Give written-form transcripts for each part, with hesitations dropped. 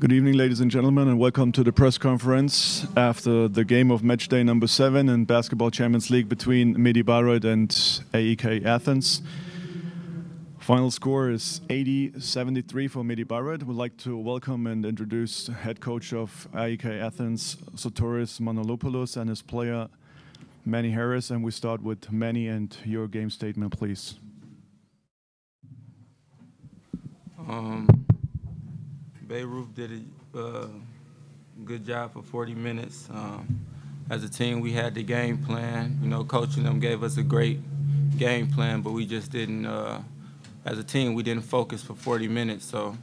Good evening, ladies and gentlemen, and welcome to the press conference after the game of match day number 7 in Basketball Champions League between medi Bayreuth and AEK Athens. Final score is 80-73 for medi Bayreuth. We'd like to welcome and introduce head coach of AEK Athens, Sotiris Manolopoulos, and his player, Manny Harris. And we start with Manny and your game statement, please. Bayreuth did a good job for 40 minutes. As a team, we had the game plan. You know, coaching them gave us a great game plan, but we just didn't, as a team, we didn't focus for 40 minutes. So,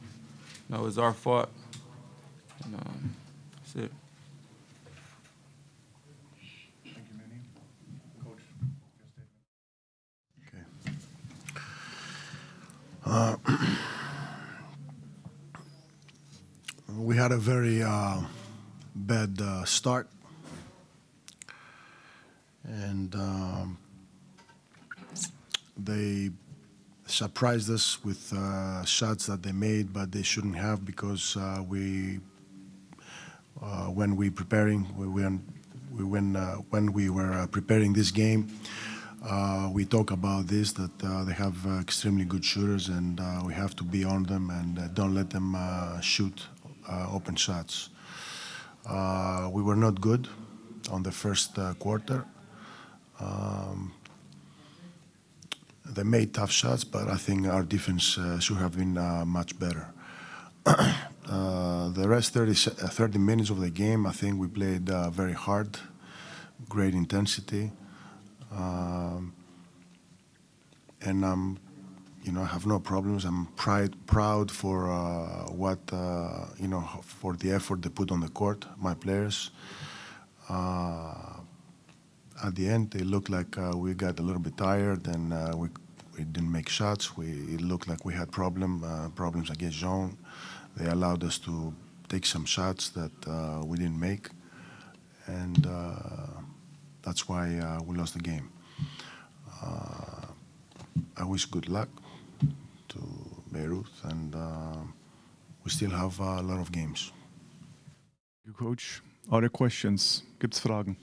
you know, it was our fault. And, that's it. Thank you, Manny. Coach, your statement. Okay. We had a very bad start, and they surprised us with shots that they made, but they shouldn't have, because when we were preparing this game, we talk about this, that they have extremely good shooters, and we have to be on them and don't let them shoot open shots. We were not good on the first quarter. They made tough shots, but I think our defense should have been much better. The rest 30 minutes of the game, I think we played very hard, great intensity, and you know, I have no problems. I'm proud for you know, for the effort they put on the court, my players. At the end, it looked like we got a little bit tired, and we didn't make shots. It looked like we had problems against zone. They allowed us to take some shots that we didn't make, and that's why we lost the game. I wish good luck to Bayreuth, and we still have a lot of games. Thank you, Coach. Other questions? Gibt's Fragen?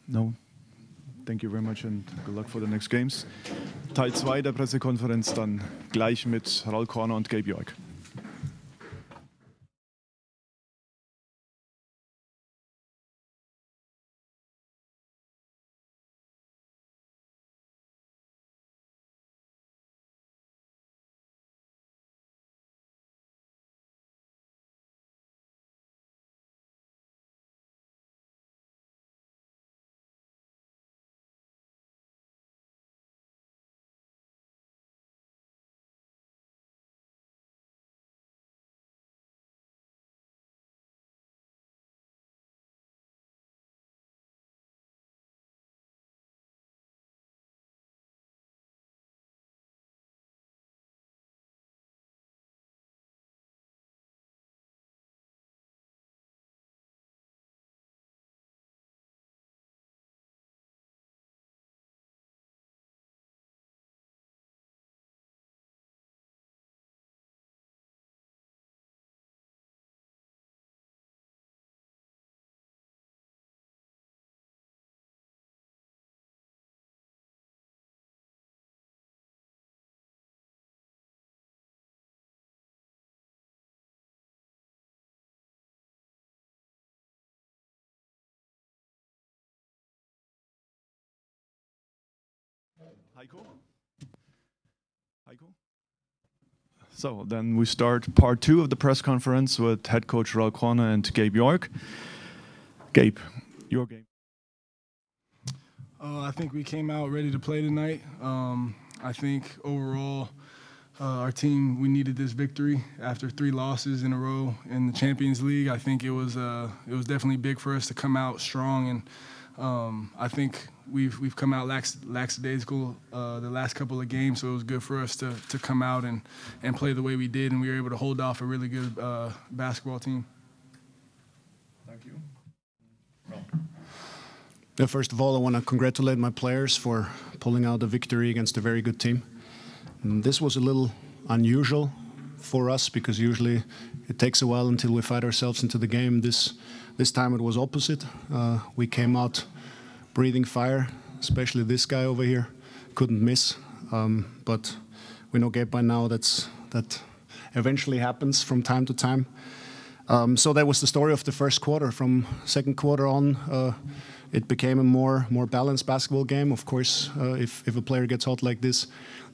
No? Thank you very much and good luck for the next games. Teil 2 der Pressekonferenz dann gleich mit Raul Corner und Gabe York. Heiko? So then we start part 2 of the press conference with head coach Raul Corner and Gabe York. Gabe, your game. I think we came out ready to play tonight. I think overall our team, we needed this victory after 3 losses in a row in the Champions League. I think it was definitely big for us to come out strong, and I think we've come out lackadaisical the last couple of games, so it was good for us to come out and play the way we did, and we were able to hold off a really good basketball team. Thank you. Yeah, first of all, I want to congratulate my players for pulling out a victory against a very good team. And this was a little unusual for us because usually it takes a while until we fight ourselves into the game. This time it was opposite. We came out breathing fire, especially this guy over here. Couldn't miss. But we know Gabe by now that eventually happens from time to time. So that was the story of the first quarter. From second quarter on, it became a more balanced basketball game. Of course, if a player gets hot like this,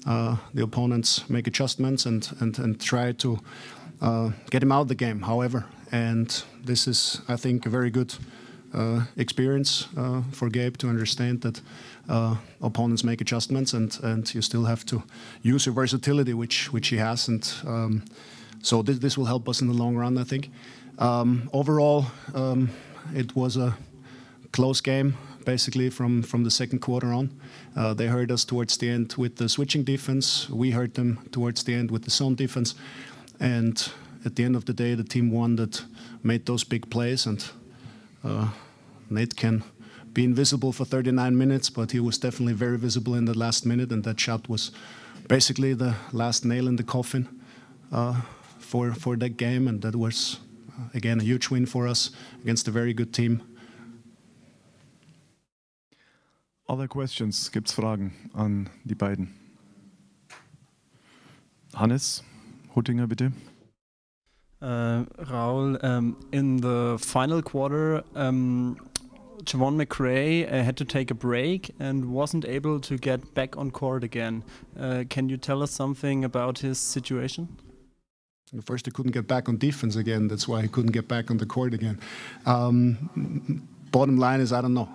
the opponents make adjustments and try to get him out of the game. However, and this is, I think, a very good experience for Gabe to understand that opponents make adjustments and you still have to use your versatility, which he has. And so this will help us in the long run, I think. Overall, it was a close game, basically from the second quarter on. They hurt us towards the end with the switching defense. We hurt them towards the end with the zone defense. And at the end of the day, the team won that made those big plays. And Nate can be invisible for 39 minutes, but he was definitely very visible in the last minute. And that shot was basically the last nail in the coffin for that game. And that was, again, a huge win for us against a very good team. Other questions? Gibt's Fragen an die beiden? Hannes Huttinger, bitte. Raul, in the final quarter, Javon McRae had to take a break and wasn't able to get back on court again. Can you tell us something about his situation? First, he couldn't get back on defense again. That's why he couldn't get back on the court again. Bottom line is, I don't know.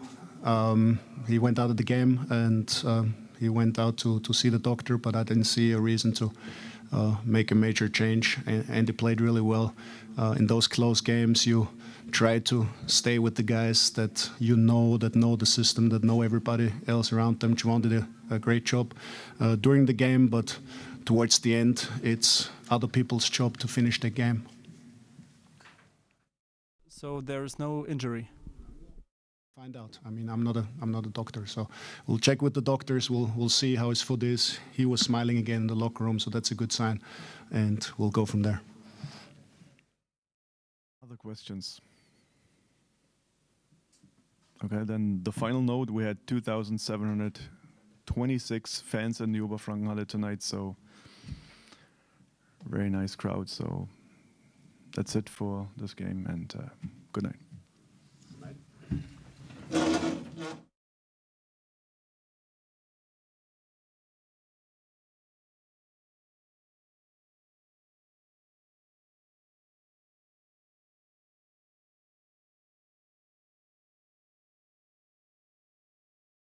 He went out of the game and he went out to see the doctor, but I didn't see a reason to make a major change. And he played really well. In those close games, you try to stay with the guys that that know the system, that know everybody else around them. Javon did a great job during the game, but towards the end, it's other people's job to finish the game. So there is no injury? Find out. I mean, I'm not a doctor, so we'll check with the doctors. We'll see how his foot is. He was smiling again in the locker room, so that's a good sign, and we'll go from there. Other questions? Okay, then the final note: we had 2,726 fans in the Oberfrankenhalle tonight, so very nice crowd. So that's it for this game, and good night. Good night.